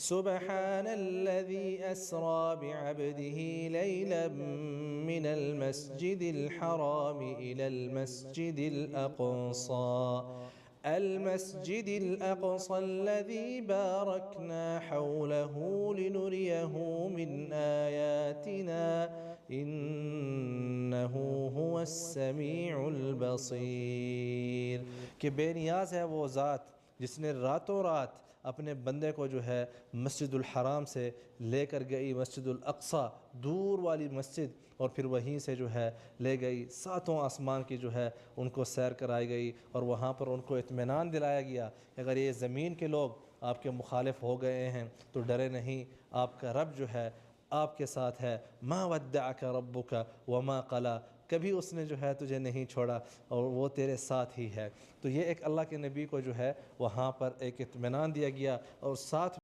सुब्हानल्लज़ी अस्रा बिअब्दिही लैलन मिनल मस्जिदिल हराम इलल मस्जिदिल अक़सा अल-मस्जिदिल अक़सल्लज़ी बारकना हौलहू लिनुरियहू मिन आयातिना इन्नहू हुवस्समीउल बसीर। कि बेनियाज़ है वो ज़ात जिसने रातों रात अपने बंदे को जो है मस्जिदुल हराम से लेकर गई मस्जिदुल अक़सा, दूर वाली मस्जिद, और फिर वहीं से जो है ले गई, सातों आसमान की जो है उनको सैर कराई गई, और वहाँ पर उनको इत्मीनान दिलाया गया कि अगर ये ज़मीन के लोग आपके मुखालिफ हो गए हैं तो डरे नहीं, आपका रब जो है आपके साथ है। मा वद्दअका रब्बुका वमा क़ला, कभी उसने जो है तुझे नहीं छोड़ा और वो तेरे साथ ही है। तो ये एक अल्लाह के नबी को जो है वहाँ पर एक इत्मीनान दिया गया, और साथ